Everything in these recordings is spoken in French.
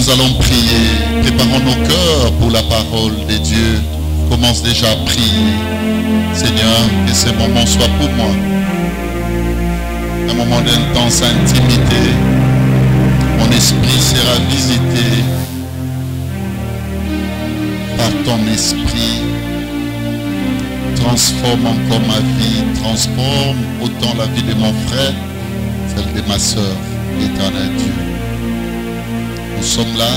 nous allons prier. Préparons nos cœurs pour la parole de Dieu. Commence déjà à prier. Seigneur, que ce moment soit pour moi un moment d'intense intimité. Mon esprit sera visité par ton esprit. Transforme encore ma vie. Transforme autant la vie de mon frère, celle de ma soeur, éternel Dieu. Nous sommes là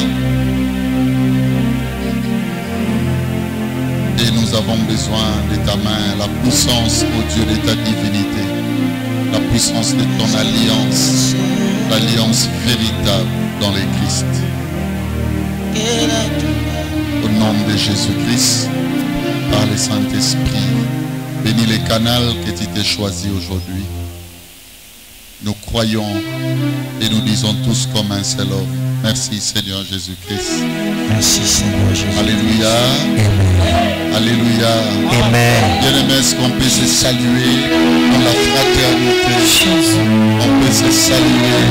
et nous avons besoin de ta main, la puissance, ô Dieu, de ta divinité, la puissance de ton alliance, l'alliance véritable dans le Christ. Au nom de Jésus-Christ, par le Saint-Esprit, bénis les canaux que tu t'es choisi aujourd'hui. Nous croyons et nous disons tous comme un seul homme. Merci Seigneur Jésus-Christ. Merci Seigneur Jésus. Alléluia. Amen. Alléluia. Amen. Bien-aimés, est-ce qu'on peut se saluer dans la fraternité? On peut se saluer.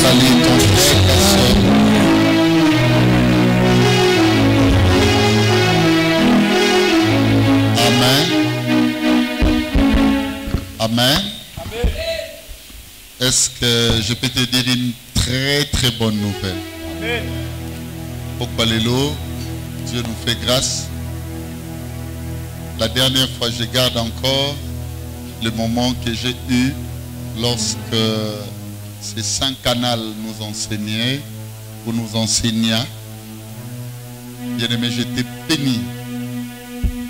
Salut ton frère, ta soeur. Amen. Amen. Est-ce que je peux te dire une très très bonne nouvelle? Amen. Pourquoi Lélo, Dieu nous fait grâce. La dernière fois, je garde encore le moment que j'ai eu lorsque ces 5 canaux nous enseignaient ou nous enseignent. Bien-aimé, j'étais béni.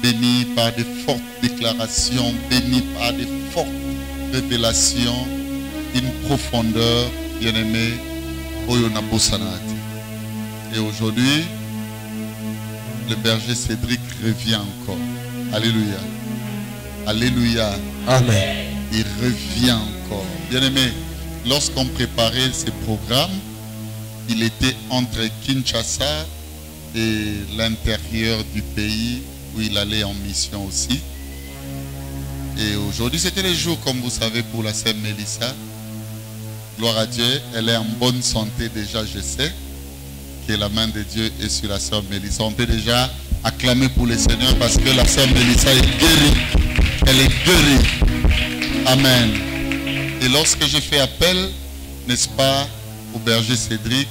Béni par de fortes déclarations, béni par de fortes révélations, une profondeur, bien-aimé, Oyona Bosanati. Et aujourd'hui, le berger Cédric revient encore. Alléluia. Alléluia. Amen. Il revient encore. Bien-aimé, lorsqu'on préparait ces programmes, il était entre Kinshasa et l'intérieur du pays où il allait en mission aussi. Et aujourd'hui, c'était les jours, comme vous savez, pour la sœur Mélissa. Gloire à Dieu, elle est en bonne santé déjà, je sais que la main de Dieu est sur la sœur Mélissa. On peut déjà acclamer pour le Seigneur parce que la sœur Mélissa est guérie. Elle est guérie. Amen. Et lorsque j'ai fait appel, n'est-ce pas, au berger Cédric,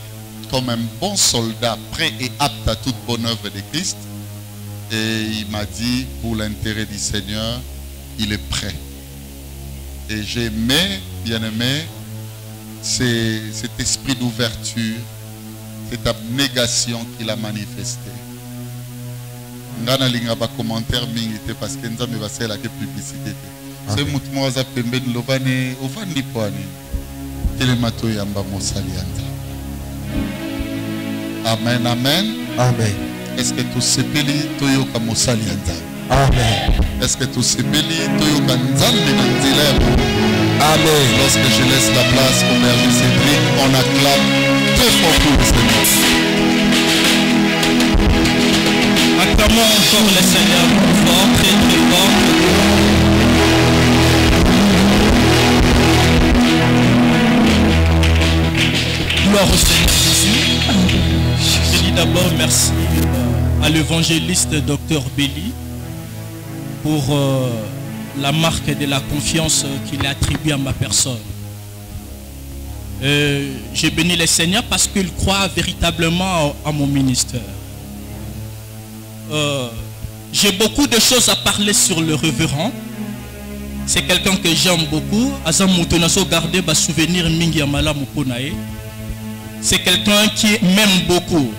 comme un bon soldat prêt et apte à toute bonne œuvre de Christ, et il m'a dit, pour l'intérêt du Seigneur, il est prêt. Et j'ai aimé, bien aimé, cet esprit d'ouverture, cette abnégation qu'il a manifesté. Ngana linga ba commentaire mingite parce que nzambe ba sela ke publicité. C'est mutumo za pembeni lobane ofandi kwani. Telemato yamba mosali anda. Amen, amen. Amen. Est-ce que tout sepeli toyoka mosali anda? Amen. Est-ce que tout sepeli toyoka nzambe na nzela? Amen. Lorsque je laisse la place au berger Cédric, on acclame très fort pour le Seigneur. Acclamons encore le Seigneur fort, très très fort. Gloire au Seigneur Jésus. Je dis d'abord merci à l'évangéliste Dr Belly pour la marque de la confiance qu'il a attribuée à ma personne. J'ai béni le Seigneur parce qu'il croit véritablement à mon ministère. J'ai beaucoup de choses à parler sur le révérend. C'est quelqu'un que j'aime beaucoup. C'est quelqu'un qui m'aime beaucoup.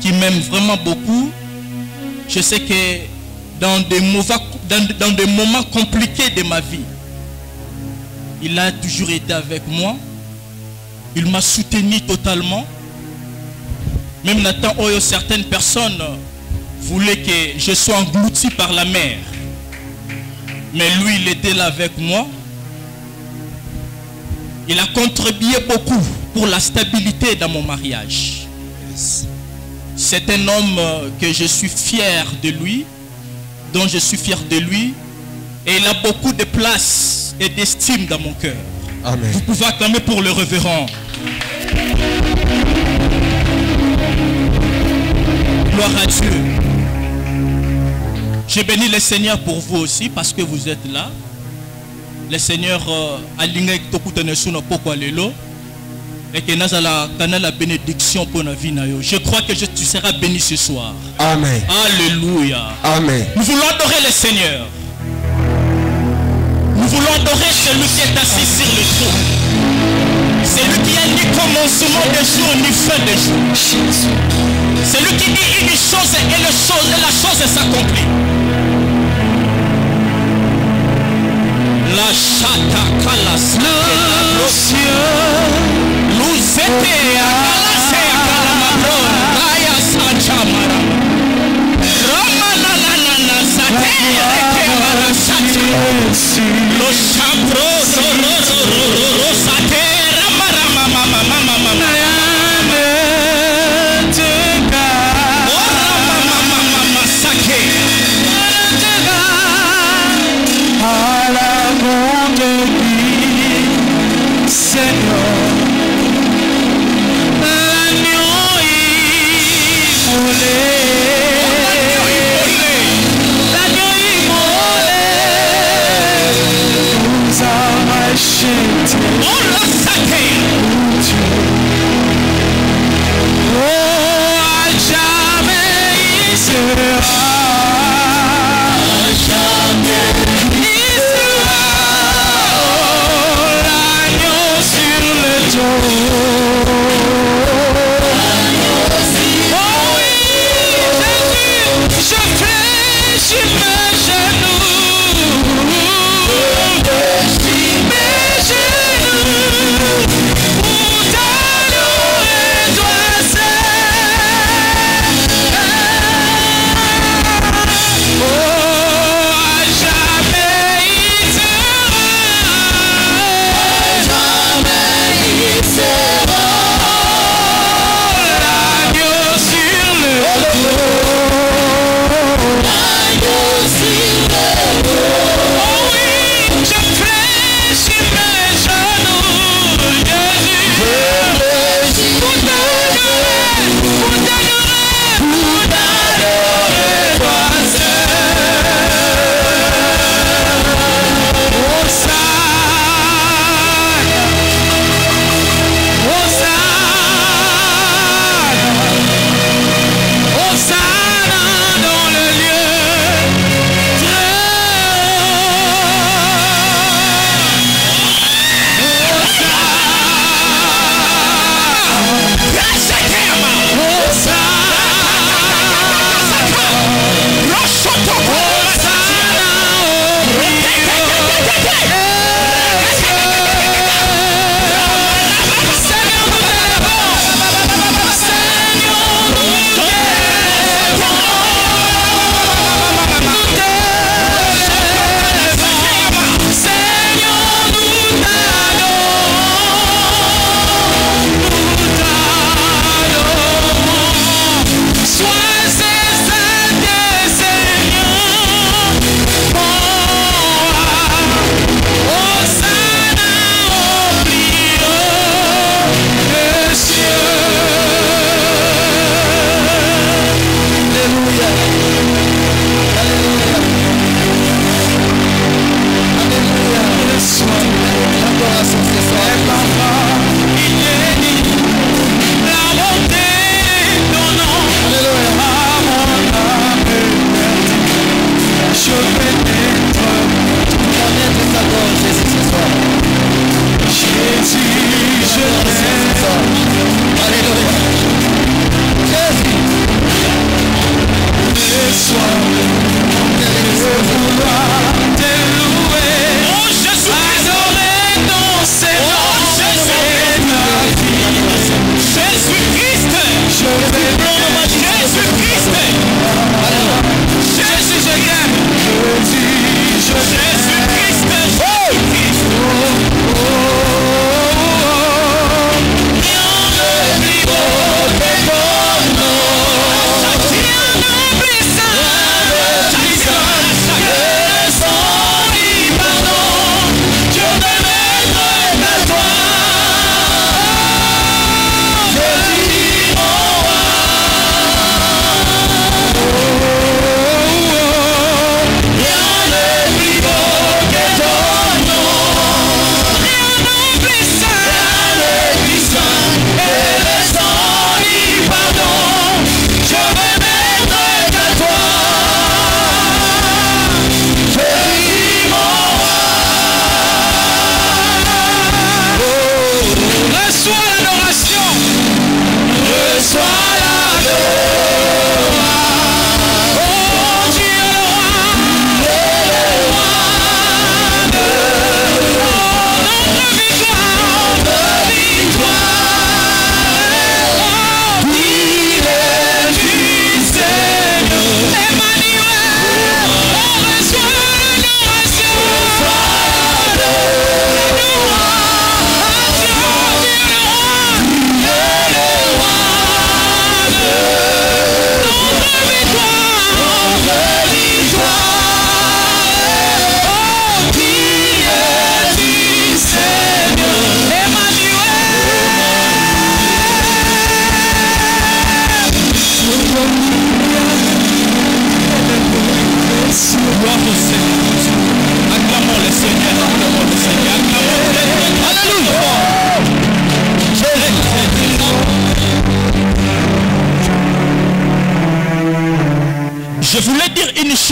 Qui m'aime vraiment beaucoup. Je sais que dans des moments compliqués de ma vie, il a toujours été avec moi. Il m'a soutenu totalement. Même Nathan Oyo, certaines personnes voulaient que je sois englouti par la mer. Mais lui, il était là avec moi. Il a contribué beaucoup pour la stabilité dans mon mariage. C'est un homme que je suis fier de lui, dont je suis fier de lui. Et il a beaucoup de place et d'estime dans mon cœur. Amen. Vous pouvez acclamer pour le révérend. Gloire à Dieu. Je bénis le Seigneur pour vous aussi parce que vous êtes là. Le Seigneur a ligné pourquoi lelo et que nous allons la bénédiction pour notre vie. Je crois que tu seras béni ce soir. Amen. Alléluia. Amen. Nous voulons adorer le Seigneur. Nous voulons adorer celui qui est assis sur le trône. Celui qui a ni commencement de jour ni fin de jour. Celui qui dit une chose et la chose s'accomplit. La chata kalas le ciel nous était à kalasé à kalamabro raya sanchamara ramana nana sate reke marasati lo chambro ro sate ramara mama mama mama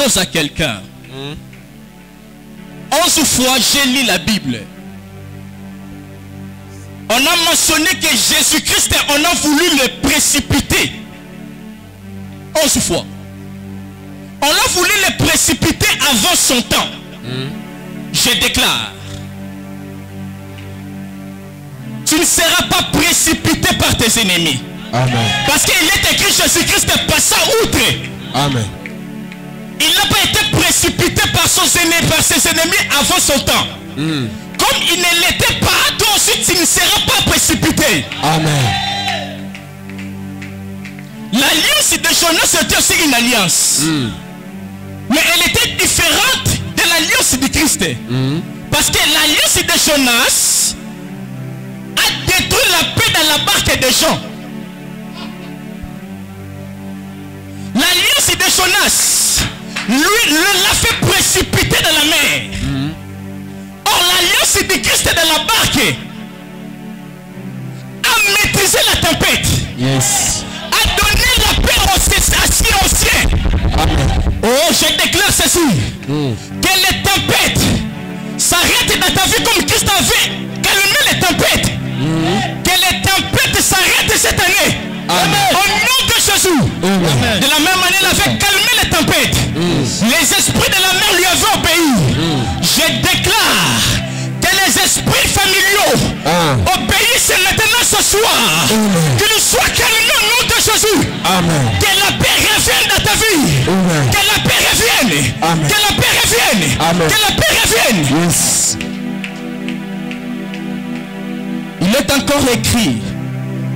chose à quelqu'un. 11 fois, j'ai lu la Bible. On a mentionné que Jésus-Christ, on a voulu le précipiter. 11 fois. On a voulu le précipiter avant son temps. Je déclare. Tu ne seras pas précipité par tes ennemis. Amen. Parce qu'il est écrit Jésus-Christ passa outre. Amen. Il n'a pas été précipité par ses ennemis avant son temps. Comme il ne l'était pas, toi aussi tu ne seras pas précipité. Amen. L'alliance de Jonas c'était aussi une alliance. Mais elle était différente de l'alliance de Christ. Parce que l'alliance de Jonas a détruit la paix dans la barque des gens. L'alliance de Jonas, lui, l'a fait précipiter dans la mer. Or, l'alliance de Christ dans la barque a maîtrisé la tempête. Yes. A donné la paix au ciel. Oh, je déclare ceci. Que les tempêtes s'arrêtent dans ta vie comme Christ avait calmé les tempêtes. Que les tempêtes s'arrêtent cette année. Amen. Au nom de Jésus. Amen. De la même manière, il avait calmé les tempêtes. Les esprits de la mer lui avaient obéi. Je déclare que les esprits familiaux obéissent maintenant ce soir. Qu'ils soient calmés au nom de Jésus. Amen. Que la paix revienne dans ta vie. Amen. Que la paix revienne. Amen. Que la paix revienne. Amen. Que la paix revienne. Yes. Il est encore écrit.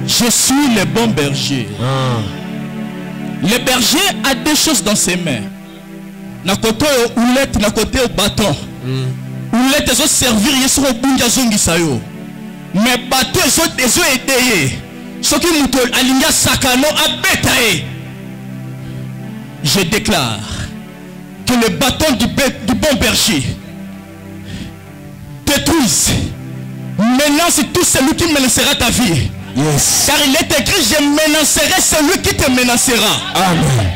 Je suis le bon berger. Le berger a des choses dans ses mains. Na côté oulette, na côté au bâton. Oulette zo servir yeso bunja zongi sayo. Mais bâton zo aider. Ce qui muto alinga sakano abetae. Je déclare que le bâton du bon berger détruise. Maintenant c'est tout celui qui menacera ta vie. Yes. Car il est écrit, je menacerai celui qui te menacera. Amen.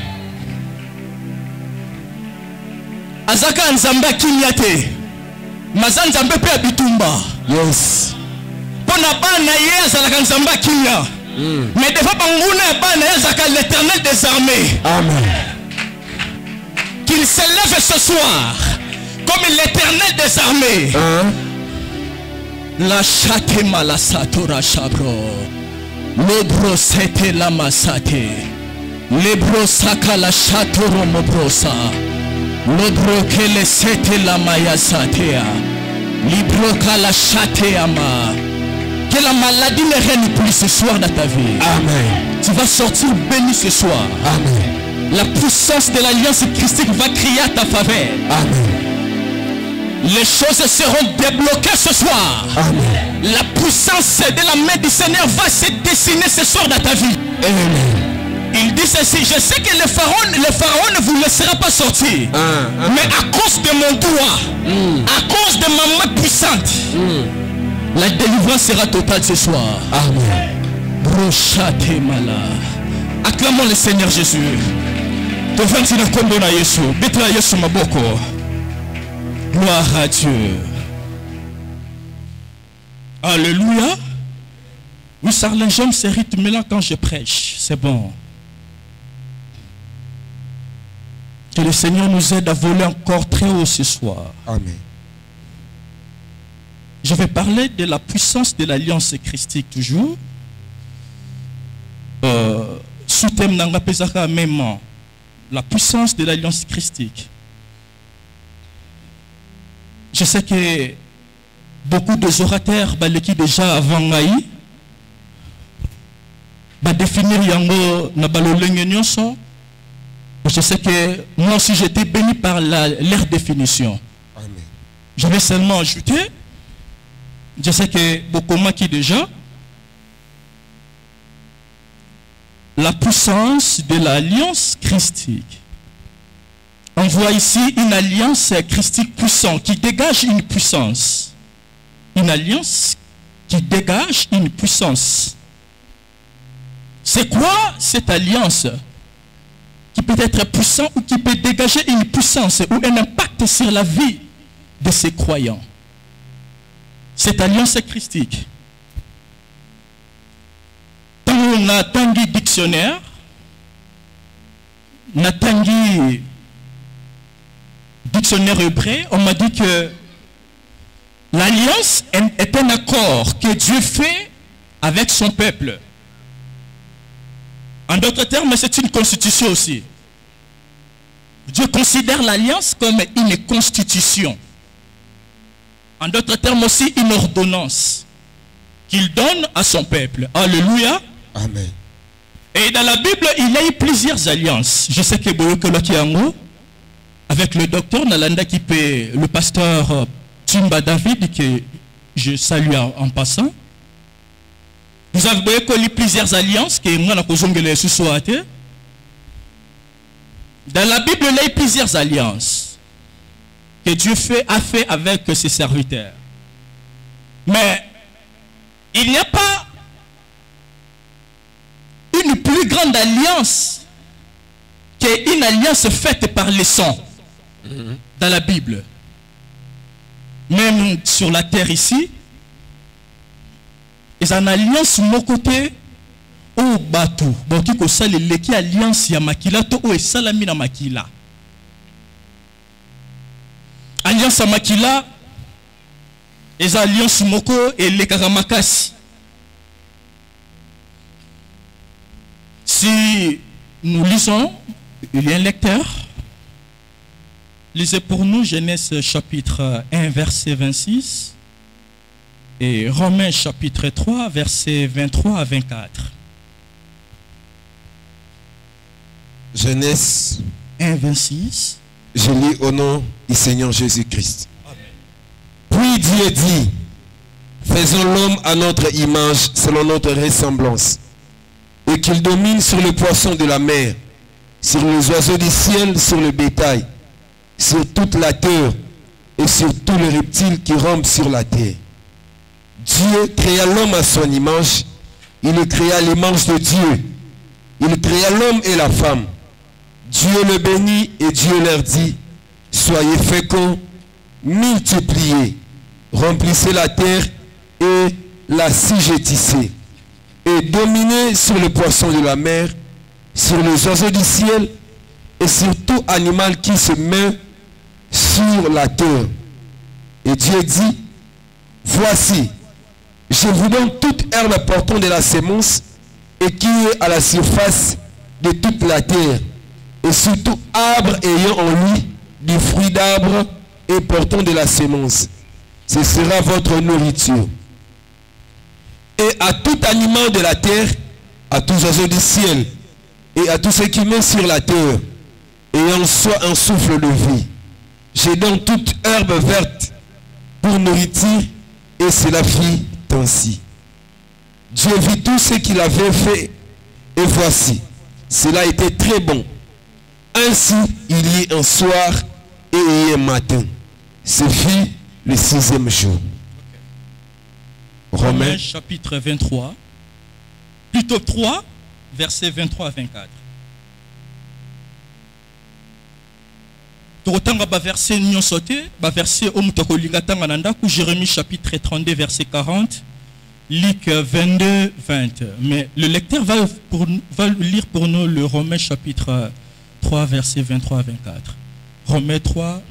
Azaka nzamba kinyate. Maza nzambe pe abitumba. Yes. Pona bana ye azalaka nzamba kinya. Mais des fois banguna bana ye azaka l'Éternel des armées. Amen. Qu'il s'élève ce soir comme l'Éternel des armées. La chate malasatora chabro. L'obro sete la masate. L'ebro saka la chatoro mobrosa. L'obro que le sete la mayasatea. Libro ka la chate ama. Que la maladie ne règne plus ce soir dans ta vie. Amen. Tu vas sortir béni ce soir. Amen. La puissance de l'alliance christique va crier à ta faveur. Amen. Les choses seront débloquées ce soir. Amen. La puissance de la main du Seigneur va se dessiner ce soir dans ta vie. Amen. Il dit ceci, je sais que le pharaon ne vous laissera pas sortir. Mais à cause de mon doigt, à cause de ma main puissante, la délivrance sera totale ce soir. Amen. Brochate mala. Acclamons le Seigneur Jésus. Gloire à Dieu. Alléluia. Oui, Sarlin, j'aime ces rythmes-là quand je prêche. C'est bon. Que le Seigneur nous aide à voler encore très haut ce soir. Amen. Je vais parler de la puissance de l'alliance christique toujours. Sous thème nanga pesaka même la puissance de l'alliance christique. Je sais que beaucoup des orateurs qui déjà avant Naï définir yango na balolenge nyonso. Je sais que moi aussi j'étais béni par leur définition. Amen. Je vais seulement ajouter, je sais que beaucoup qui déjà la puissance de l'alliance christique. On voit ici une alliance christique puissante qui dégage une puissance. Une alliance qui dégage une puissance. C'est quoi cette alliance qui qui peut être puissant ou qui peut dégager une puissance ou un impact sur la vie de ses croyants. Cette alliance christique. Quand on a tangi dictionnaire, on a tangi dictionnaire hébreu, on m'a dit que l'alliance est un accord que Dieu fait avec son peuple. En d'autres termes, c'est une constitution aussi. Dieu considère l'alliance comme une constitution. En d'autres termes aussi, une ordonnance qu'il donne à son peuple. Alléluia. Amen. Et dans la Bible, il y a eu plusieurs alliances. Je sais que Boyokolo Kiango, avec le docteur Nalanda Kipé, le pasteur Timba David, que je salue en passant. Vous avez connu plusieurs alliances que moi na kozongele susuate. Dans la Bible, il y a plusieurs alliances que Dieu a fait avec ses serviteurs. Mais il n'y a pas une plus grande alliance qu'une alliance faite par les sangs dans la Bible. Même sur la terre ici, et en alliance mon côté au bateau donc il faut les qui alliance ya makila to o esalami na makila alliance ya makila et alliance moko et les karamakasi. Si nous lisons, il y a un lecteur, lisez pour nous Genèse chapitre 1 verset 26 et Romains chapitre 3 versets 23 à 24. Genèse 1 26. Je lis au nom du Seigneur Jésus-Christ. Puis Dieu dit, faisons l'homme à notre image, selon notre ressemblance, et qu'il domine sur les poissons de la mer, sur les oiseaux du ciel, sur le bétail, sur toute la terre, et sur tous les reptiles qui rampent sur la terre. Dieu créa l'homme à son image, il le créa à l'image de Dieu. Il créa l'homme et la femme. Dieu le bénit et Dieu leur dit, soyez féconds, multipliez, remplissez la terre et la assujettissez, et dominez sur les poissons de la mer, sur les oiseaux du ciel et sur tout animal qui se met sur la terre. Et Dieu dit, voici, je vous donne toute herbe portant de la sémence et qui est à la surface de toute la terre, et surtout arbre ayant en lui du fruit d'arbre et portant de la sémence. Ce sera votre nourriture. Et à tout animal de la terre, à tous oiseaux du ciel, et à tout ce qui met sur la terre, ayant soit un souffle de vie, je donne toute herbe verte pour nourriture, et cela fit ainsi. Dieu vit tout ce qu'il avait fait, et voici, cela était très bon. Ainsi, il y eut un soir et il y eut un matin. Ce fut le 6e jour. Romains chapitre 23, plutôt 3, versets 23 à 24. Torotanga ba verset nyonsote, ba verset omutoko lingatanga nanda ku Jérémie chapitre 32 verset 40, Luc 22 20. Mais le lecteur va lire pour nous le Romains chapitre 3 verset 23 à 24. Romains 3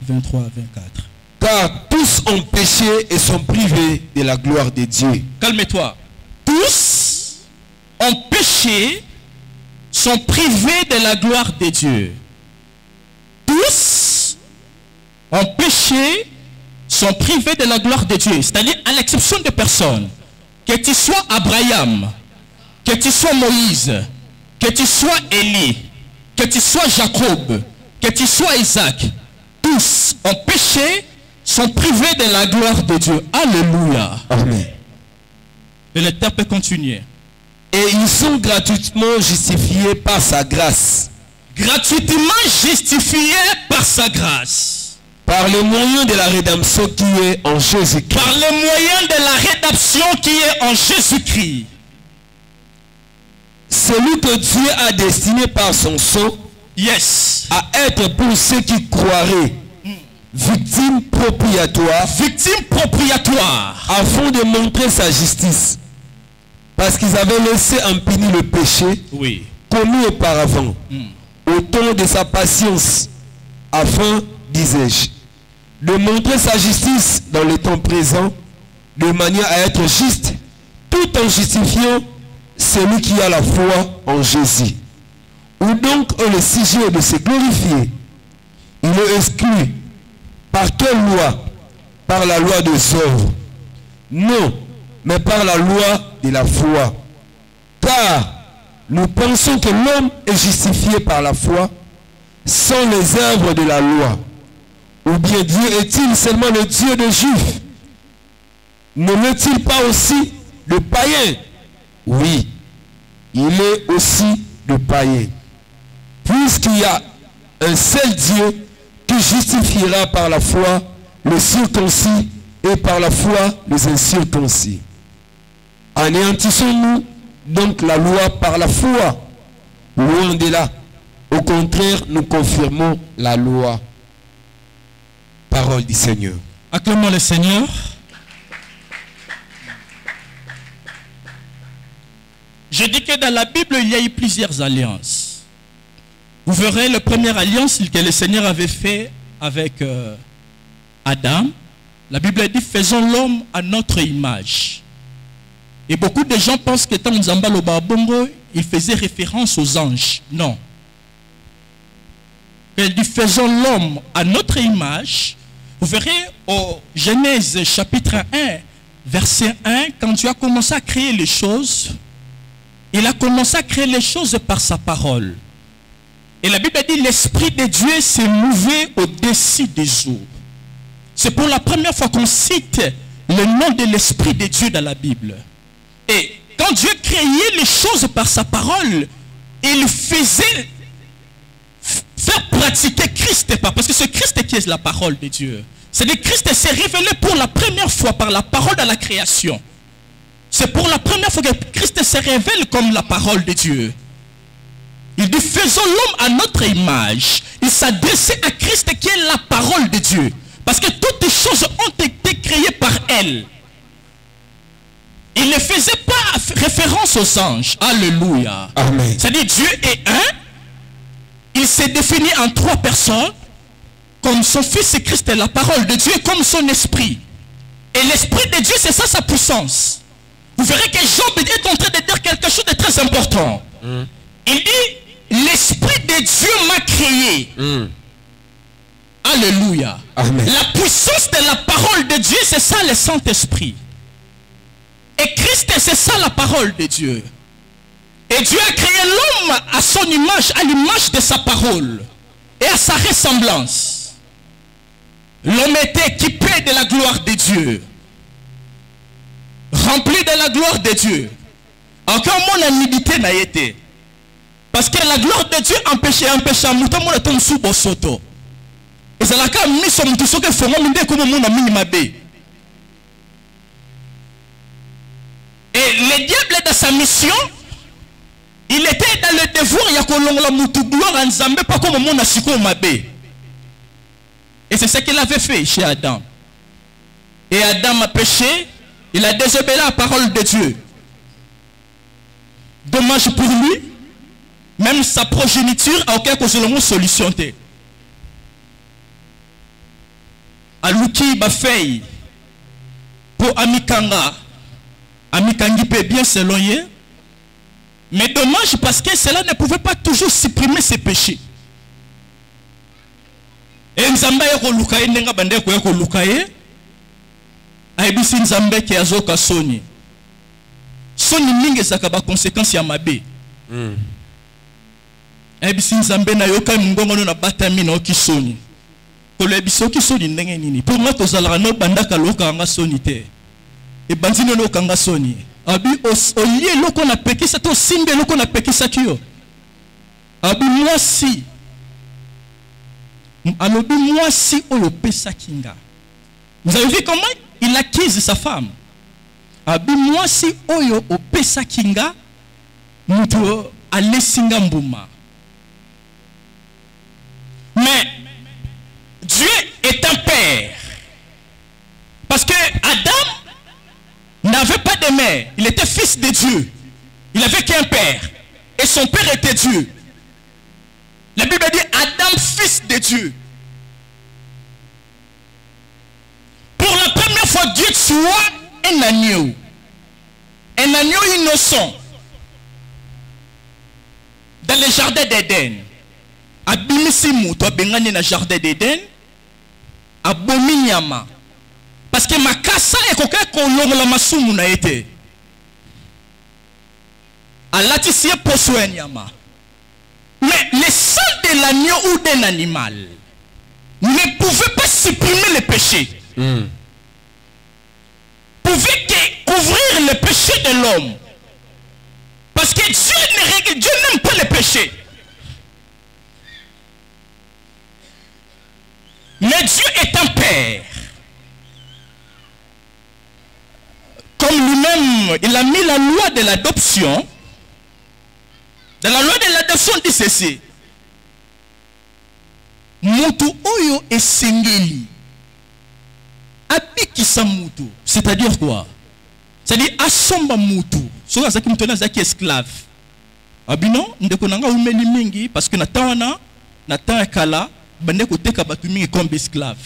23 à 24. Car tous ont péché et sont privés de la gloire de Dieu. Calme-toi. Tous ont péché, sont privés de la gloire de Dieu. Tous ont péché, sont privés de la gloire de Dieu. C'est-à-dire à l'exception de personnes. Que tu sois Abraham, que tu sois Moïse, que tu sois Élie, que tu sois Jacob, que tu sois Isaac. Tous ont péché, sont privés de la gloire de Dieu. Alléluia. Amen. Et le lecteur peut continuer. Et ils sont gratuitement justifiés par sa grâce. Gratuitement justifiés par sa grâce. Par le moyen de la rédemption qui est en Jésus-Christ. Par le moyen de la rédemption qui est en Jésus-Christ. Celui que Dieu a destiné par son sang Yes. À être pour ceux qui croiraient victime propriatoire. Victime propriatoire. Afin de montrer sa justice. Parce qu'ils avaient laissé impuni le péché. Oui. Commis auparavant. Au temps de sa patience. Afin, disais-je, de montrer sa justice dans le temps présent. De manière à être juste. Tout en justifiant celui qui a la foi en Jésus. Ou donc est le sujet de se glorifier. Il est exclu. Par quelle loi? Par la loi des œuvres. Non, mais par la loi de la foi. Car nous pensons que l'homme est justifié par la foi sans les œuvres de la loi. Ou bien Dieu est-il seulement le Dieu des Juifs? Ne l'est-il pas aussi de païens? Oui, il est aussi de païens. Puisqu'il y a un seul Dieu qui justifiera par la foi les circoncis et par la foi les incirconcis. Anéantissons-nous donc la loi par la foi? Loin de là. Au contraire, nous confirmons la loi. Parole du Seigneur. Acclamons le Seigneur. Je dis que dans la Bible, il y a eu plusieurs alliances. Vous verrez la première alliance que le Seigneur avait fait avec Adam. La Bible dit, faisons l'homme à notre image. Et beaucoup de gens pensent que tant Nzamba lo Babongo, il faisait référence aux anges. Non. Il dit, faisons l'homme à notre image. Vous verrez au Genèse chapitre 1, verset 1, quand Dieu a commencé à créer les choses, il a commencé à créer les choses par sa parole. Et la Bible dit, l'Esprit de Dieu s'est mouvé au-dessus des eaux. C'est pour la première fois qu'on cite le nom de l'Esprit de Dieu dans la Bible. Et quand Dieu créait les choses par sa parole, il faisait faire pratiquer Christ, parce que c'est Christ qui est la parole de Dieu. C'est-à-dire que Christ s'est révélé pour la première fois par la parole dans la création. C'est pour la première fois que Christ se révèle comme la parole de Dieu. Il dit, faisons l'homme à notre image. Il s'adressait à Christ qui est la parole de Dieu. Parce que toutes les choses ont été créées par elle. Il ne faisait pas référence aux anges. Alléluia. Amen. C'est-à-dire Dieu est un. Il s'est défini en trois personnes. Comme son Fils Christ est la parole de Dieu, comme son esprit. Et l'esprit de Dieu, c'est ça sa puissance. Vous verrez que Job est en train de dire quelque chose de très important. Il dit, l'Esprit de Dieu m'a créé. Alléluia. Amen. La puissance de la parole de Dieu, c'est ça le Saint-Esprit. Et Christ, c'est ça la parole de Dieu. Et Dieu a créé l'homme à son image, à l'image de sa parole. Et à sa ressemblance. L'homme était équipé de la gloire de Dieu. Rempli de la gloire de Dieu. Encore mon humilité n'a été. Parce que la gloire de Dieu empêchait mouton mon atom sous bosoto. Et c'est la cas mis sur mouton que faut m'aider comme mon ami m'abé. Et le diable dans sa mission, il était dans le devoir il y a que la mouton gloire en Zambé pas comme mon asiko m'abé. Et c'est ce qu'il avait fait chez Adam. Et Adam a péché. Il a désobéi à la parole de Dieu. Dommage pour lui. Même sa progéniture a aucun solution. Aluki Bafei pour Amikanga. Amikangi peut bien s'éloigner. Mais dommage parce que cela ne pouvait pas toujours supprimer ses péchés. Et Nzamba yako lukaye nenga bande ko yako lukaye. Aibisi Nzambe ki azoka soni. Soni mingi zakaba conséquence ya mabe. Aibisi Nzambe na yoka mungongo na batami na okisoni. Kolo ebiso kisoni ndenge nini. Pour moi tozalaka no bandaka loka nga soni te. E banzino no kanga soni. Abi olie loko na pekisa to simbe loko na pekisa kiyo. Abi moi si. Alobi moi si oyo pesa kinga. Vous avez vu comment il acquise sa femme? Abi moi si oyo opesa kinga muto alesinga mbuma. Mais Dieu est un père. Parce que Adam n'avait pas de mère. Il était fils de Dieu. Il n'avait qu'un père. Et son père était Dieu. La Bible dit Adam, fils de Dieu. Pour la première fois, Dieu tua un agneau. Un agneau innocent. Dans le jardin d'Éden. Abimisi muto abengani na jardin d'Éden. Abomi nyama. Parce que makasa ekoka kolongola masumu na été. Alatisie poso nyama. Mais le sang de l'agneau ou d'un animal ne pouvait pas supprimer le péché. Pouvait que couvrir le péché de l'homme. Parce que Dieu n'aime pas le péché. Mais Dieu est un père. Comme lui-même, il a mis la loi de l'adoption. Dans la loi de l'adoption, dit ceci. Mutu oyo esengeli. Abikisa mutu. C'est-à-dire quoi? C'est-à-dire asomba mutu. So azaki mutu azaki esclave. Abino ndeko nanga umeli mingi parce que na temps kala bande koteka batu mingi comme esclave.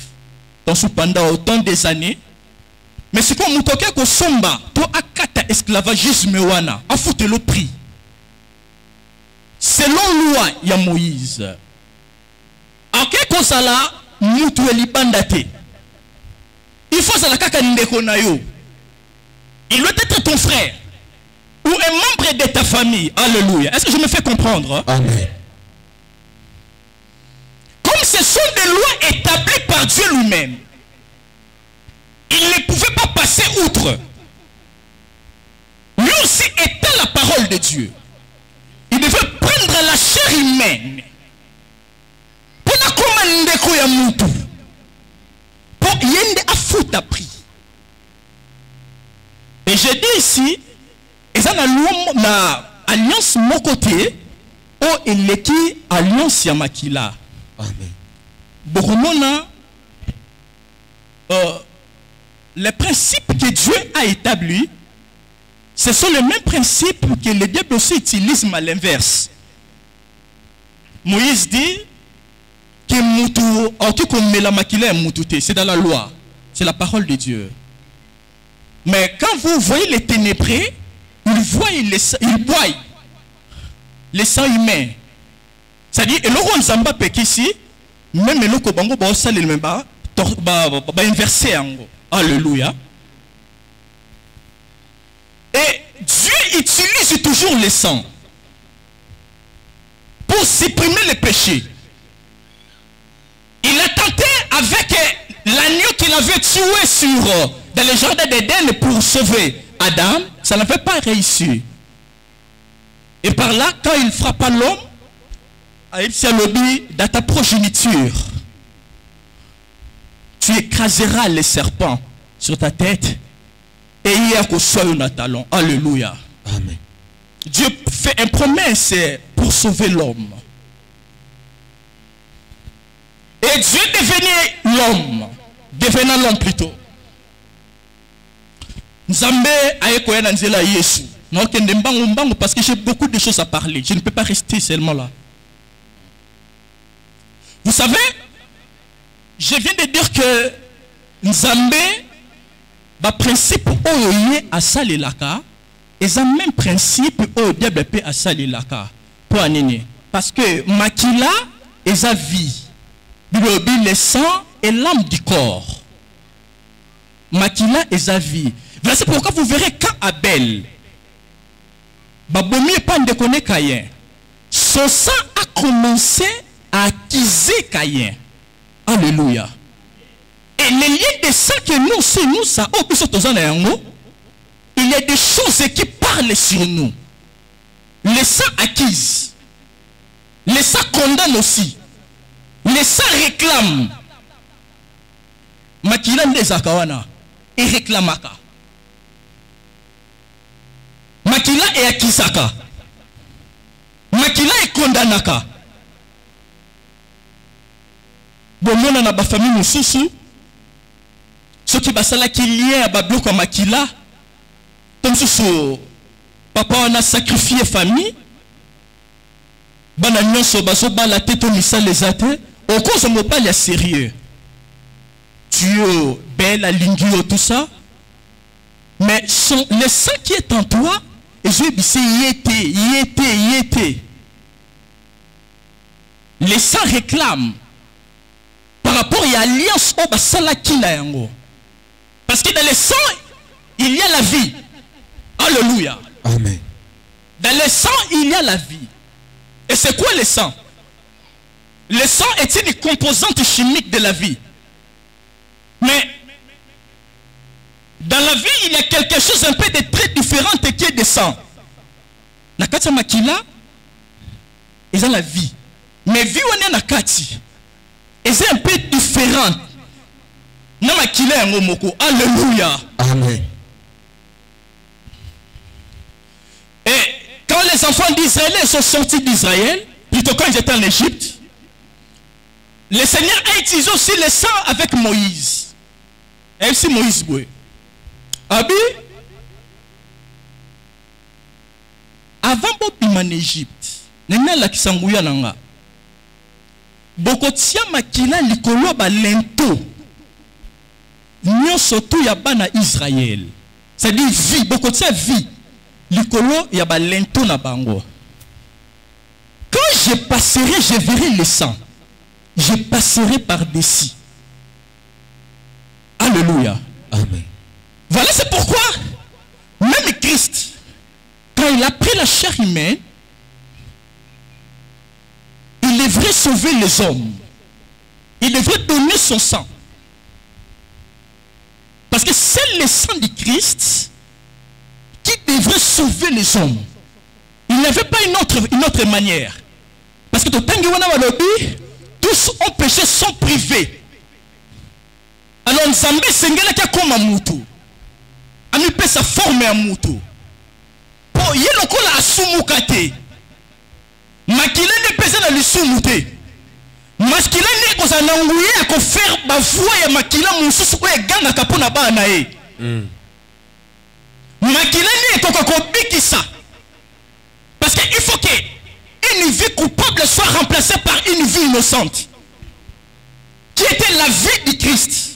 Donc pendant autant des années. Mais c'est comme mutoke ko somba to akata esclavagisme wana afute le prix. Selon loi ya Moïse. Ok kosala mutu elibandate. Il faut ça la kaka ndeko na yo. Il doit être ton frère ou un membre de ta famille. Alléluia. Est-ce que je me fais comprendre? Amen. Comme ce sont des lois établies par Dieu lui-même, il ne pouvait pas passer outre. Lui aussi étant la parole de Dieu, il devait prendre la chair humaine pour la commander koya mutu pour yende afuta prix. Et je dis ici, ils ont la alliance mon côté, ou il est qui alliance yamakila. Amen. Boromona, les principes que Dieu a établis, ce sont les mêmes principes que le diable aussi utilise à l'inverse. Moïse dit que c'est dans la loi, c'est la parole de Dieu. Mais quand vous voyez les ténébreux, ils voient les sangs humains. C'est-à-dire, et l'on zamba ici, même le kobango ba osale le ba inversé ango. Alléluia. Et Dieu utilise toujours le sang pour supprimer le péché. Il a tenté avec l'agneau qu'il avait tué dans le jardin d'Éden pour sauver Adam. Ça n'avait pas réussi. Et par là, quand il frappa l'homme, dans ta progéniture, tu écraseras les serpents sur ta tête et il y a que soit un talon. Alléluia. Amen. Dieu fait une promesse pour sauver l'homme. Et Dieu devenait l'homme. Devenant l'homme plutôt. Nzambe ayekoya na nzela Yesu. Non, parce que j'ai beaucoup de choses à parler. Je ne peux pas rester seulement là. Vous savez, je viens de dire que Nzambe, le principe oyoye à salelaka, et le même principe au diable peut à salelaka. Pour anene. Parce que makila est sa vie. Le sang et l'âme du corps. Makila est sa vie. C'est pourquoi vous verrez quand Abel, Babomi pas de connaître Caïn, son sang a commencé à acquiser Caïn. Alléluia. Et les liens de sang que nous, c'est nous, ça, il y a des choses qui parlent sur nous. Les sang acquise. Les sang condamne aussi. Les sang réclament. Makila des akawana. Et réclamaka. Makila et akisaka. Makila et kondanaka. bomona na ba famille mususu soki basala ki lien ba bloc à makila comme mususu papa on a sacrifié famille bana nyonso baso bala tête misala les athées au cause mo pas ya sérieux tu es belle lingio tout ça mais le sang qui est en toi et je dis y était les sang réclament par rapport à l'alliance au basala kina yango parce que dans le sang il y a la vie. Alléluia. Amen. Dans le sang il y a la vie. Et c'est quoi le sang? Le sang est une composante chimique de la vie. Mais dans la vie, il y a quelque chose un peu de très différent qui est le sang. Nakati makila, ils ont la vie. Mais vie on est nakati, et c'est un peu différent. Namakila ngomoko. Alléluia. Amen. Et quand les enfants d'Israël sont sortis d'Israël, plutôt quand ils étaient en Égypte, le Seigneur a utilisé aussi le sang avec Moïse. Et aussi Moïse boué. Abi, avant bobima en Égypte, nena la kisangouya nanga. Bokotia makila likolo ba lento. Nyoso tu ya bana Israël. C'est-à-dire vie, bokotia vie. Likolo ya ba lento na bango. Quand je passerai, je verrai le sang. Je passerai par-dessus. Alléluia. Amen. Voilà, c'est pourquoi même Christ, quand il a pris la chair humaine, il devrait sauver les hommes. Il devrait donner son sang. Parce que c'est le sang de Christ qui devrait sauver les hommes. Il n'y avait pas une autre manière. Parce que tous ont péché, sont privés. Alors Nzambe sengela kia koma mutu. Ami pe sa forme ya mutu. Po ye lokola asumuka te. Makila ne pesa na lisumu te. Maskila ne ko za nanguye ko faire ba voix ya makila mususu ko eganga kapona ba na ye. Makila ne ko ko bikisa. Parce que il faut que une vie coupable soit remplacée par une vie innocente. Qui était la vie de Christ.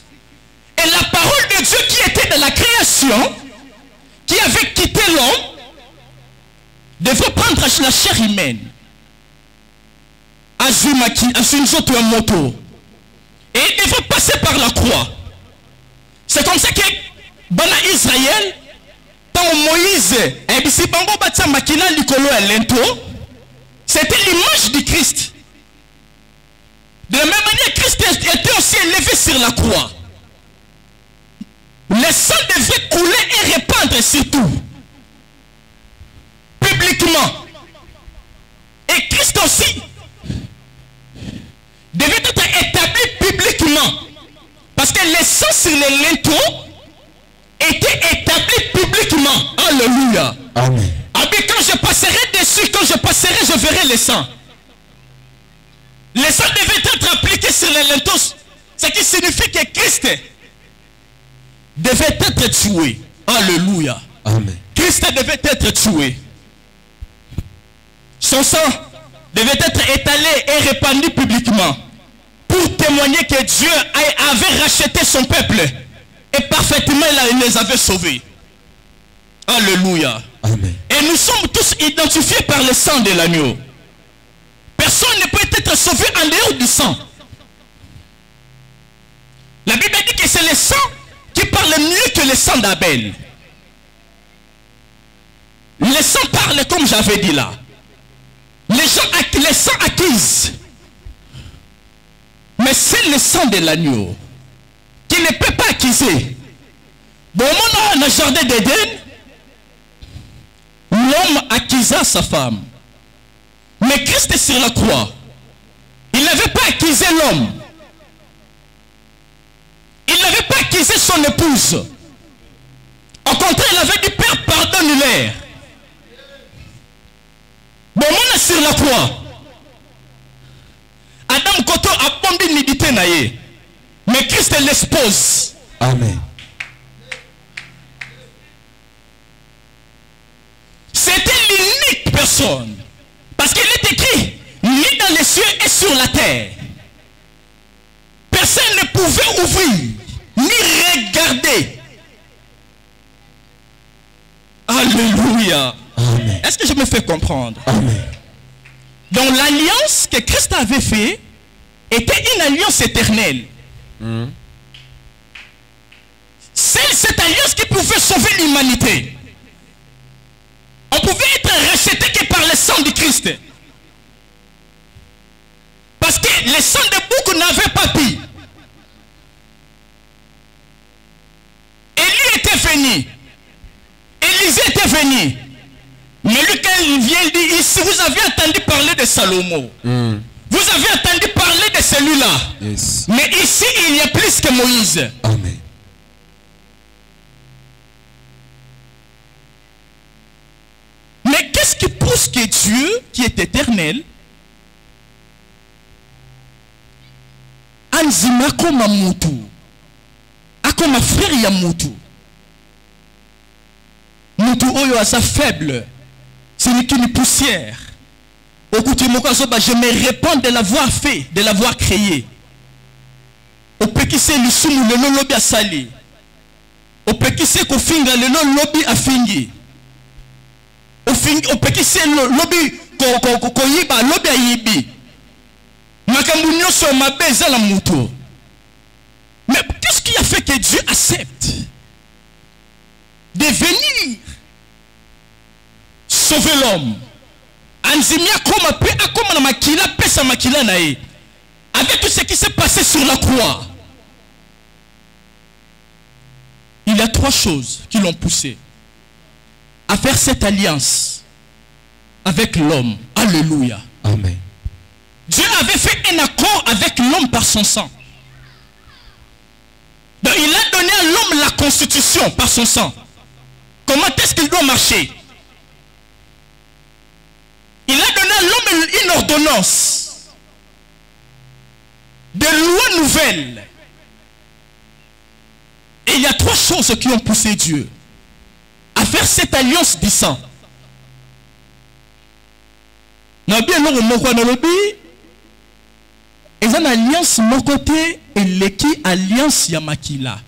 Et la parole de Dieu qui était dans la création, qui avait quitté l'homme, devait prendre la chair humaine. Et il devait passer par la croix. C'est comme ça que Bana Israël, tant Moïse, c'était l'image de Christ. De la même manière, Christ était aussi élevé sur la croix. Le sang devait couler et répandre sur tout. Publiquement. Et Christ aussi devait être établi publiquement. Parce que le sang sur les linteaux était établi publiquement. Alléluia. Amen. Et quand je passerai dessus, quand je passerai, je verrai le sang. Le sang devait être appliqué sur les linteaux. Ce qui signifie que Christ devait être tué. Alléluia. Amen. Christ devait être tué. Son sang devait être étalé et répandu publiquement pour témoigner que Dieu avait racheté son peuple et parfaitement il les avait sauvés. Alléluia. Amen. Et nous sommes tous identifiés par le sang de l'agneau. Personne ne peut être sauvé en dehors du sang. La Bible dit que c'est le sang qui parle mieux que le sang d'Abel. Le sang parle comme j'avais dit là. Les sang acquise. Mais c'est le sang de l'agneau qui ne peut pas acquiser. Bon, dans le jardin d'Éden, l'homme acquisa sa femme. Mais Christ est sur la croix. Il n'avait pas acquisé l'homme. Il n'avait pas acquisé son épouse. Au contraire, il avait dit, Père, pardonne-leur. Bon, on est sur la croix. Adam Koto abombi nidité na ye. Mais Christ l'expose. Amen. C'était l'unique personne. Parce qu'il est écrit, ni dans les cieux et sur la terre. Personne ne pouvait ouvrir, ni regarder. Alléluia. Est-ce que je me fais comprendre? Amen. Donc l'alliance que Christ avait fait était une alliance éternelle. C'est cette alliance qui pouvait sauver l'humanité. On pouvait être racheté que par le sang de Christ. Parce que le sang de beaucoup n'avait pas pu. Élie était venu. Élisée était venu. Mais lui, quand il vient, il dit, ici, vous avez entendu parler de Salomon. Vous avez entendu parler de celui-là. Yes. Mais ici, il y a plus que Moïse. Amen. Mais qu'est-ce qui pousse que Dieu, qui est éternel, anzima comme mutu, comme frère ya mutu, mutu oyo asa faible, c'est une poussière. Je me répands de l'avoir fait, de l'avoir créé. Au pekise lisumu lelo lobi asali. Au pekise kofinga lelo lobi afingi. Au pekise lobi koyiba lobi ayibi. Makambu nyonso mabe ezala mutu. Mais qu'est-ce qui a fait que Dieu accepte de venir sauver l'homme? Anzimia koma pe akoma na makila pesa makila na ye. Avec tout ce qui s'est passé sur la croix. Il y a trois choses qui l'ont poussé à faire cette alliance avec l'homme. Alléluia. Amen. Dieu avait fait un accord avec l'homme par son sang. Donc il a donné à l'homme la constitution par son sang. Comment est-ce qu'il doit marcher? Il a donné à l'homme une ordonnance de lois nouvelles. Et il y a trois choses qui ont poussé Dieu à faire cette alliance du sang. Et une alliance mon côté et l'équipe alliance Yamakila.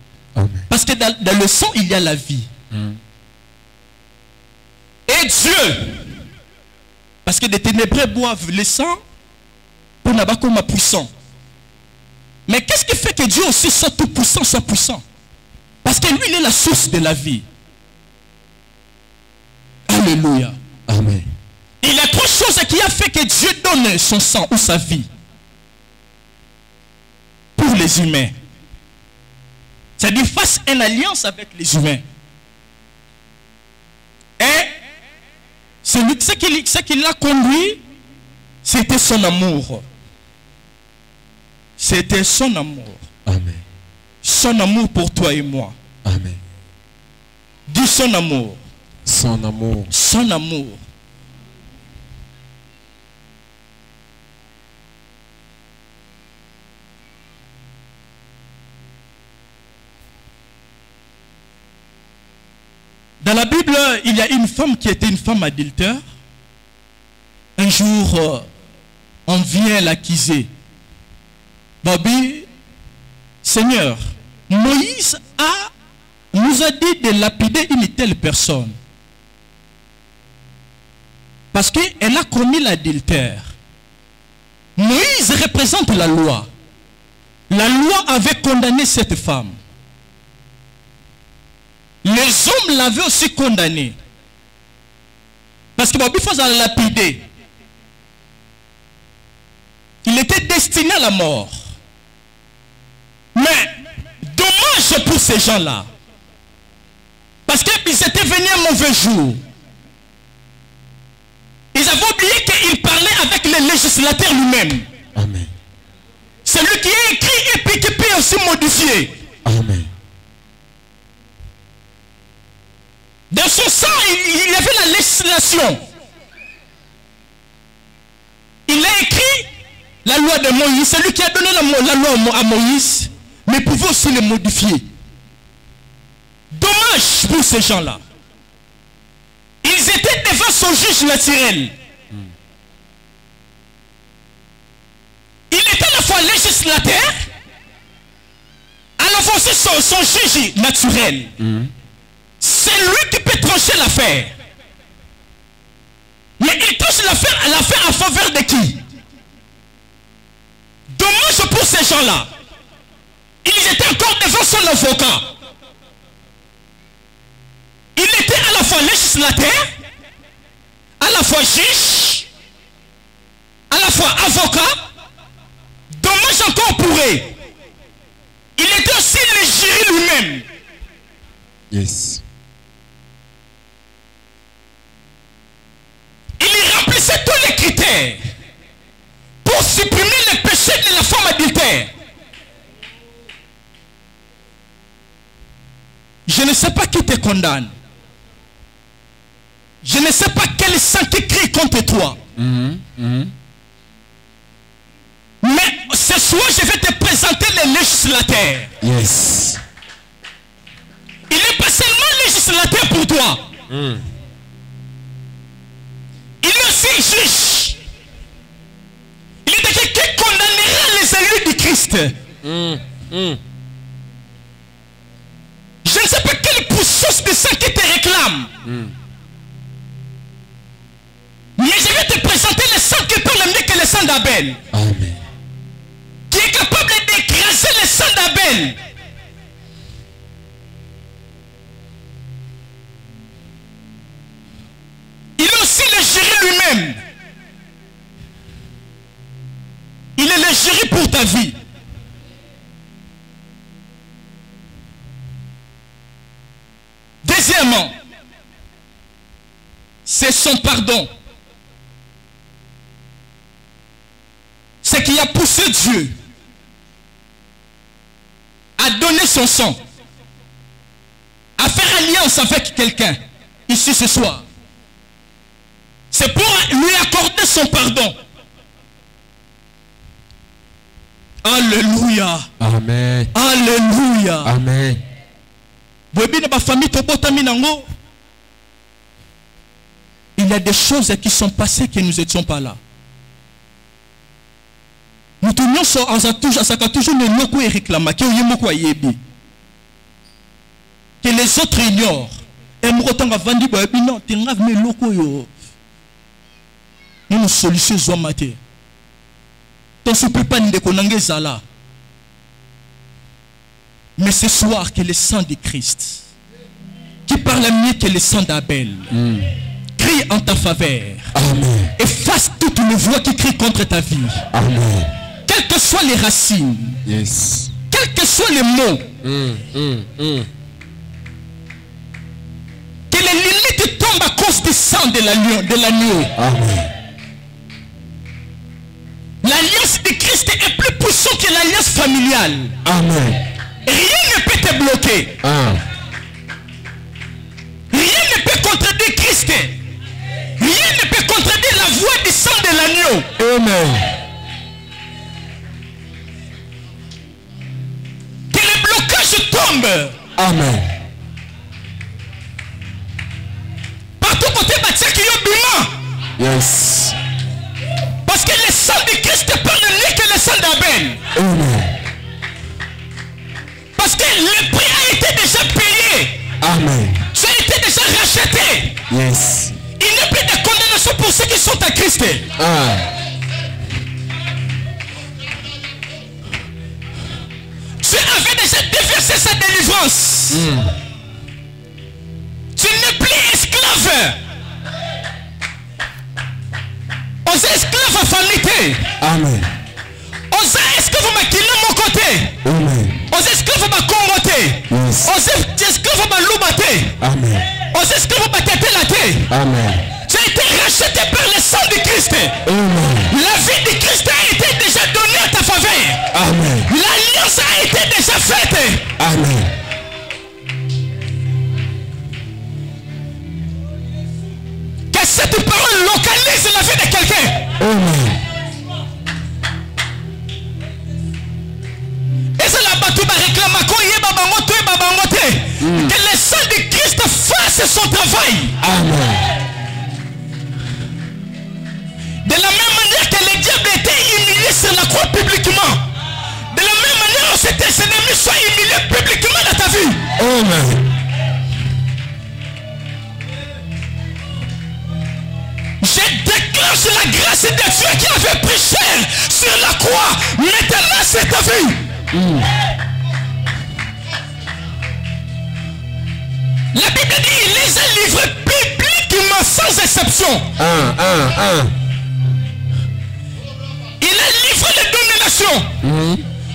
Parce que dans le sang il y a la vie. Et Dieu, parce que des ténébreux boivent le sang pour n'avoir comme puissant. Mais qu'est-ce qui fait que Dieu aussi soit tout puissant, soit puissant? Parce que lui, il est la source de la vie. Alléluia. Amen. Il y a trois choses qui a fait que Dieu donne son sang ou sa vie pour les humains. C'est-à-dire fasse une alliance avec les humains. Et ce qui l'a conduit, c'était son amour. C'était son amour. Amen. Son amour pour toi et moi. Amen. Dis son amour. Son amour. Son amour. Dans la Bible, il y a une femme qui était une femme adultère. Un jour, on vient l'accuser. Bobby, Seigneur, Moïse nous a dit de lapider une telle personne. Parce qu'elle a commis l'adultère. Moïse représente la loi. La loi avait condamné cette femme. Les hommes l'avaient aussi condamné. Parce que Bobby faut la lapider. Il était destiné à la mort. Mais dommage pour ces gens-là. Parce qu'ils étaient venus un mauvais jour. Ils avaient oublié qu'il parlait avec le législateur lui-même. Amen. C'est lui qui a écrit et puis qui peut aussi modifier. Amen. Dans son sang, il y avait la législation. Il a écrit La loi de Moïse, c'est lui qui a donné la loi à Moïse, mais pouvait aussi le modifier. Dommage pour ces gens-là. Ils étaient devant son juge naturel. Il était à la fois législateur, à la fois aussi son juge naturel. C'est lui qui peut trancher l'affaire. Mais il tranche l'affaire en faveur de qui? Dommage pour ces gens-là. Ils étaient encore devant son avocat. Il était à la fois législateur, à la fois juge, à la fois avocat. Dommage encore pour eux. Il était aussi le jury lui-même. Yes. Il remplissait tous les critères pour supprimer le péché de la femme adultère. Je ne sais pas qui te condamne. Je ne sais pas quel sang qui crie contre toi. Mais ce soir, je vais te présenter les législateurs. Yes. Il n'est pas seulement législateur pour toi. Il est aussi juge. Il est quelqu'un qui condamnera les élus du Christ. Je ne sais pas quelle source de sang qui te réclame. Mais je vais te présenter le sang qui parle mieux que le sang d'Abel. Amen. Qui est capable d'écraser le sang d'Abel. Il est aussi le jury lui-même. Il est le jury pour ta vie. Deuxièmement, c'est son pardon. Ce qui a poussé Dieu à donner son sang, à faire alliance avec quelqu'un ici ce soir. C'est pour lui accorder son pardon. Alléluia. Amen. Alléluia. Amen. Il y a des choses qui sont passées que nous n'étions pas là. Nous tenions à toujours le loko et réclama que les autres ignorent. Et nous avons vendu non, tu n'as pas de loko yo. Nous solution zo maté. Ton se peut pas de konange zala. Mais ce soir que le sang de Christ, qui parle mieux que le sang d'Abel, crie en ta faveur. Amen. Efface toutes les voix qui crient contre ta vie. Amen. Quelles que soient les racines, Yes. quels que soient les mots, que les limites tombent à cause du sang de l'agneau. Amen. L'alliance de Christ est plus puissante que l'alliance familiale. Amen. Rien ne peut te bloquer. Rien ne peut contredire Christ. Rien ne peut contredire la voix du sang de l'agneau. Amen. Que les blocages tombent. Amen. Partout côté bâtiment qui est bima. Yes. Parce que le sang de Christ parle mieux que le sang d'Abel. Amen. Parce que le prix a été déjà payé. Amen. Ça a été déjà racheté. Yes. Il n'y a plus de condamnation pour ceux qui sont à Christ. Tu avais déjà déversé sa délivrance. Tu n'es plus esclave. On est esclave à famille. Amen. On est esclave à Kina mon côté. Amen. On est esclave à Congoté. Yes. On est esclave à Loubaté. Amen. On est esclave à Tatelate. Amen. Tu as été racheté par le sang de Christ. Amen. La vie de Christ a été déjà donnée à ta faveur. Amen. L'alliance a été déjà faite. Amen. Que cette parole localise la vie de quelqu'un. Amen. c'est son travail. Amen. De la même manière que le diable était humilié sur la croix publiquement, de la même manière que tes ennemis soient humiliés publiquement dans ta vie. Amen. Je déclenche la grâce de Dieu qui avait pris cher sur la croix. Maintenant, c'est ta vie. La Bible dit qu'il les a livrés publiquement sans exception. Il a livré les dominations.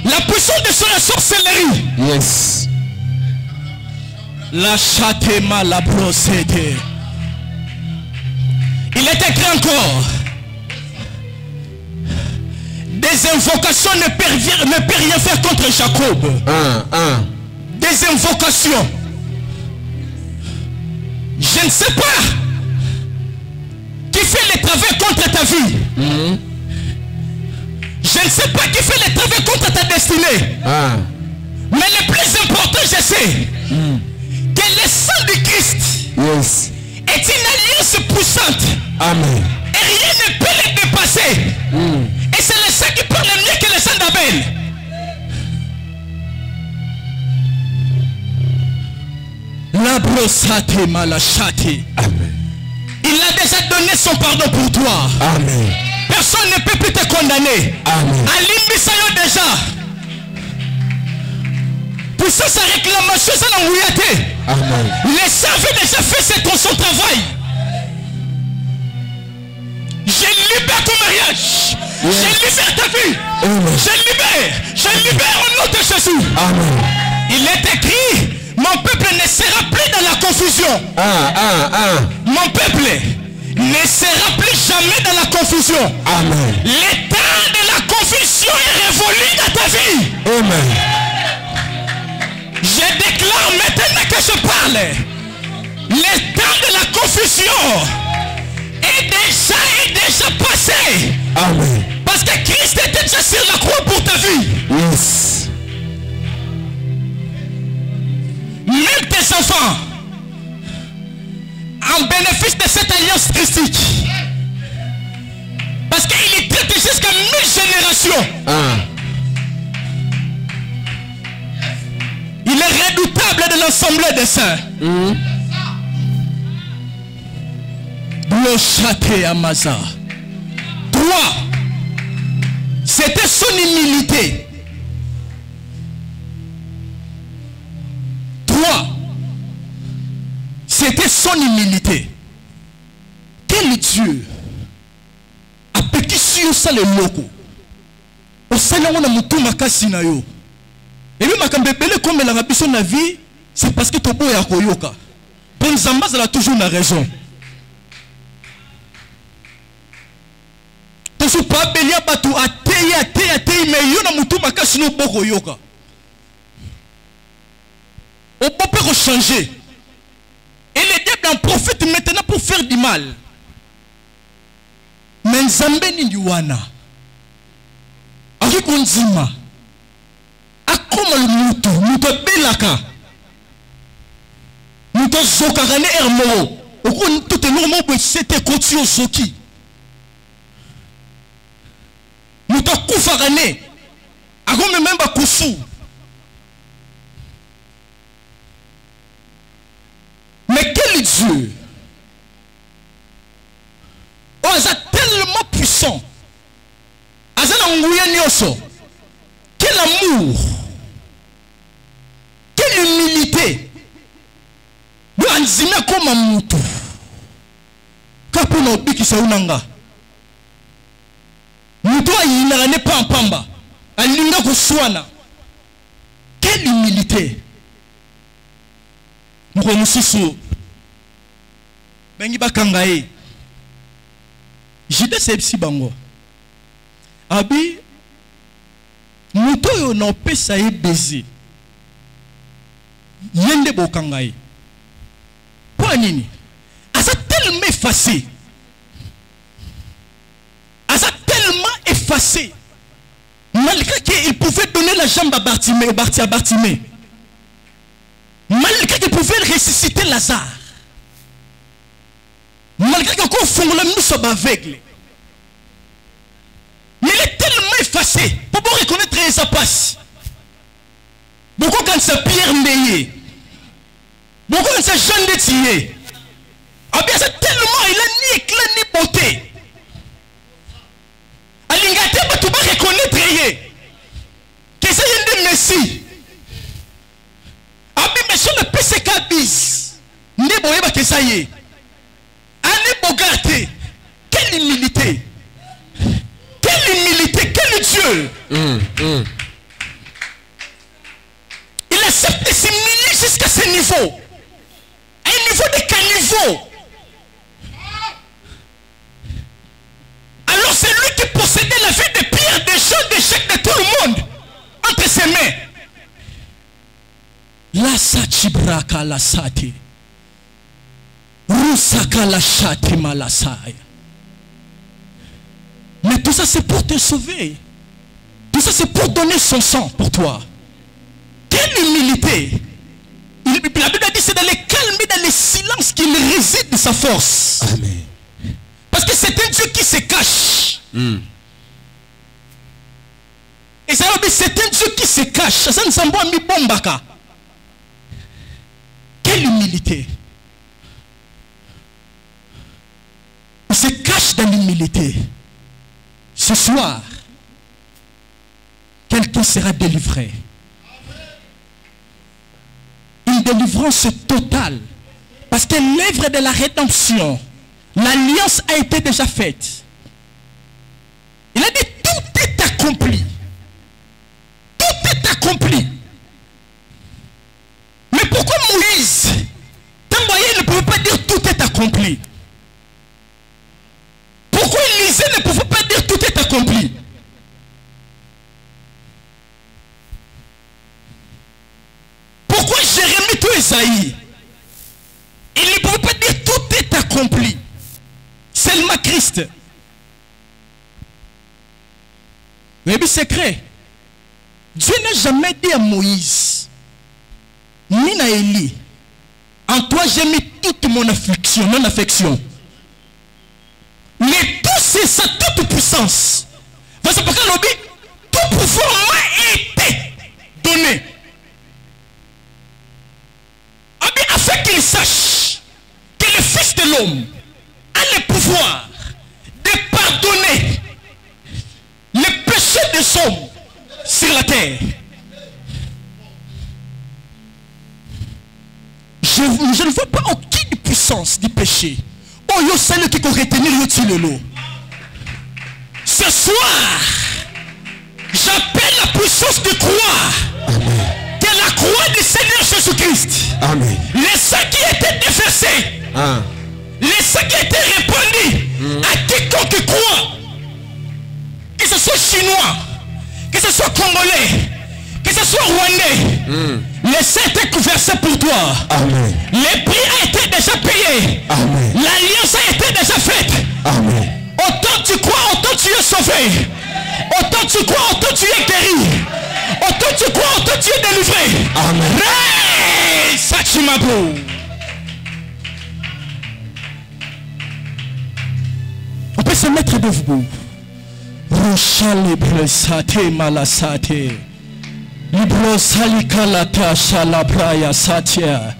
La puissance de la sorcellerie. Yes. La châtema, la procédé. Il est écrit encore. Des invocations ne peuvent rien faire contre Jacob. Des invocations. Je ne sais pas qui fait les travaux contre ta vie. Je ne sais pas qui fait les travaux contre ta destinée. Mais le plus important, je sais que le sang de Christ est une alliance puissante. Amen. Et rien ne peut le dépasser. Et c'est le sang qui parle mieux que le sang d'Abel. La brossate malachate. Amen. Il a déjà donné son pardon pour toi. Amen. Personne ne peut plus te condamner. Amen. Alimbisayo déjà. Pour ça, sa réclamation, ça n'a rien été. Amen. Les saints avaient déjà fait son travail. Je libère ton mariage. Je libère ta vie. Amen. Je libère au nom de Jésus. Amen. Il est écrit, mon peuple ne sera plus dans la confusion. Mon peuple ne sera plus jamais dans la confusion. Amen. L'état de la confusion est révolu dans ta vie. Amen. Je déclare maintenant que je parle. L'état de la confusion est déjà passé. Amen. Parce que Christ était déjà sur la croix pour ta vie. Yes. Même tes enfants, en bénéfice de cette alliance christique, parce qu'il est traité jusqu'à 1000 générations. Il est redoutable de l'ensemble des saints. Blochate Amaza. 3. C'était son humilité. 3. C'était son humilité. Quel Dieu a péqué sur ça le loco. Au salon on a moutou makasi na yo. Et même quand bébé comme la rabition na vie, c'est parce que ton beau est à koyoka. Bon Zamba elle a toujours la raison. Toujours pas belia batu atei mais yo na moutou makasi no boko yoka. On peut changer. Et le diable en profite maintenant pour faire du mal. Mais Nzambe ni wana. Akikonzima. Akoma le mutu belaka. Mutu zokarane hermo. Okon tout est normal pour c'était continue zoki. Mutu kufarane. Akome même ba kusu. Mais quel Dieu? Oh, c'est tellement puissant. Quel amour. Quelle humilité. Nous anzime comme un moutou. Kapuna obiki saunanga. Moutou ayinara ne pas en pamba. Alinga kuswana. Quelle humilité. Mouroussou. Bengi bakangaye. Jide sepsi bango. Abi muto yo no pesa ye baiser. Yende bokangaye. Pour nini? Asa tellement effacé. Asa tellement effacé. Malgré qu'il pouvait donner la jambe à Bartimée. Malgré qu'il pouvait ressusciter Lazare. au fond, nous sommes aveugles. Mais il est tellement effacé pour pouvoir reconnaître sa passe. Beaucoup quand c'est Pierre Ndeye. Beaucoup quand c'est Jean Détier. Ah bien c'est tellement, il a ni éclat ni beauté. Alingate, tu vas reconnaître que c'est un des Messie. Ah bien mais sur le PCK bis. Ne boye pas que ça y est. Allez Bogarté. Quelle humilité. Quelle humilité, quel Dieu. Il accepte de s'humilier jusqu'à ce niveau. À un niveau de caniveau. Alors c'est lui qui possédait la vie de Pierre, de Jean, de Jacques, de tout le monde. Entre ses mains. La sachibraka la sati. Rusaka la chati malasaya. Mais tout ça c'est pour te sauver. Tout ça c'est pour donner son sang pour toi. Quelle humilité. La Bible a dit c'est dans le calme et dans le silence qu'il réside de sa force. Amen. Parce que c'est un Dieu qui se cache. Et ça veut dire c'est un Dieu qui se cache. Ça ne semble pas mi bombaka. Quelle humilité. Il se cache dans l'humilité. Ce soir, quelqu'un sera délivré. Une délivrance totale. Parce que l'œuvre de la rédemption, l'alliance a été déjà faite. Il a dit tout est accompli. Tout est accompli. Mais pourquoi Moïse, il ne pouvait pas dire tout est accompli? Pourquoi Élisée ne pouvait pas dire tout est accompli? Pourquoi Jérémie tout Esaïe, il ne pouvait pas dire tout est accompli? Seulement Christ. Mais le secret, Dieu n'a jamais dit à Moïse, ni à Élie, en toi j'ai mis toute mon affliction, mon affection. Mais tout c'est sa toute puissance. Parce que tout pouvoir m'a été donné. Afin qu'il sache que le Fils de l'homme a le pouvoir de pardonner les péchés des hommes sur la terre. Je ne vois pas aucune puissance du péché. Oh, yo celle qui peut retenir le lot. Ce soir, j'appelle la puissance de croix. Que la croix du Seigneur Jésus-Christ. Amen. Le sang qui était déversé. Le sang qui a été répandu à quiconque croit. Que ce soit chinois, que ce soit congolais, que ce soit rwandais. Le sang a été versé pour toi. Amen. Le prix a été déjà payé. Amen. L'alliance a été déjà faite. Amen. Autant tu crois, autant tu es sauvé. Autant tu crois, autant tu es guéri. Autant tu crois, autant tu es délivré. Amen. Hey, Sachimabo. On peut se mettre debout. Rochalibre sate malasate. Libro salikalata shalabraya satia.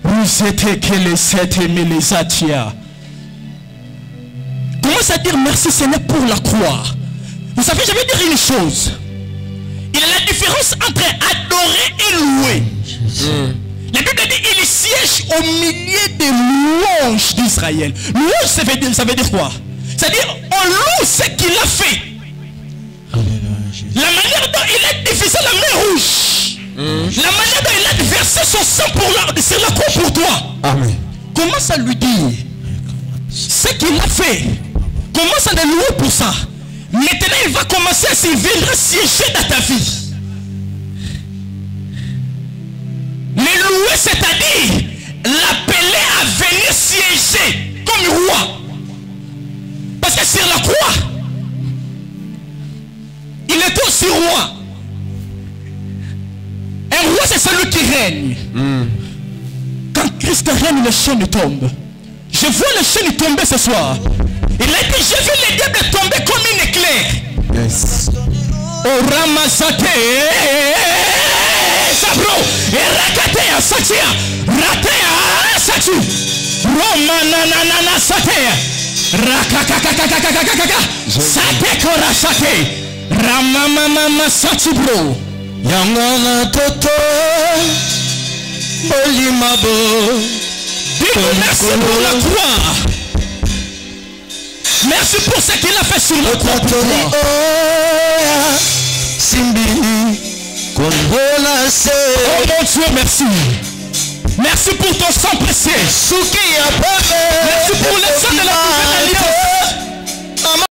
Vous êtes que les 7000 satia. Commence à dire merci Seigneur pour la croix. Vous savez, je vais dire une chose. Il y a la différence entre adorer et louer. La Bible dit il siège au milieu des louanges d'Israël. Louange, ça veut dire quoi? C'est-à-dire, on loue ce qu'il a fait. La manière dont il a diffusé la main rouge. La manière dont il a versé son sang sur la croix pour toi. Amen. Commence à lui dire ce qu'il a fait. Commence à le louer pour ça. Maintenant, il va commencer à viendra siéger dans ta vie. Le louer, c'est-à-dire l'appeler à venir siéger comme roi. Parce que sur la croix, il est aussi roi. Un roi, c'est celui qui règne. Quand Christ règne, le ciel tombe. Je vois le chaîne tomber ce soir. Il a dit, j'ai vu les diables tomber comme une éclair. Yes. Oh Ramazate. Sabro. Et Rakatea Satia. Ratea Satu. Romananana Satea. Rakakakakakakakaka. Sate Kora Sate. Ramamamama Satibro. Yangana Toto. Bolimabo. Merci pour la croix. Merci pour ce qu'il a fait sur la croix. Oh mon Dieu, merci. Merci pour ton sang précieux. Merci pour le sang de la nouvelle alliance.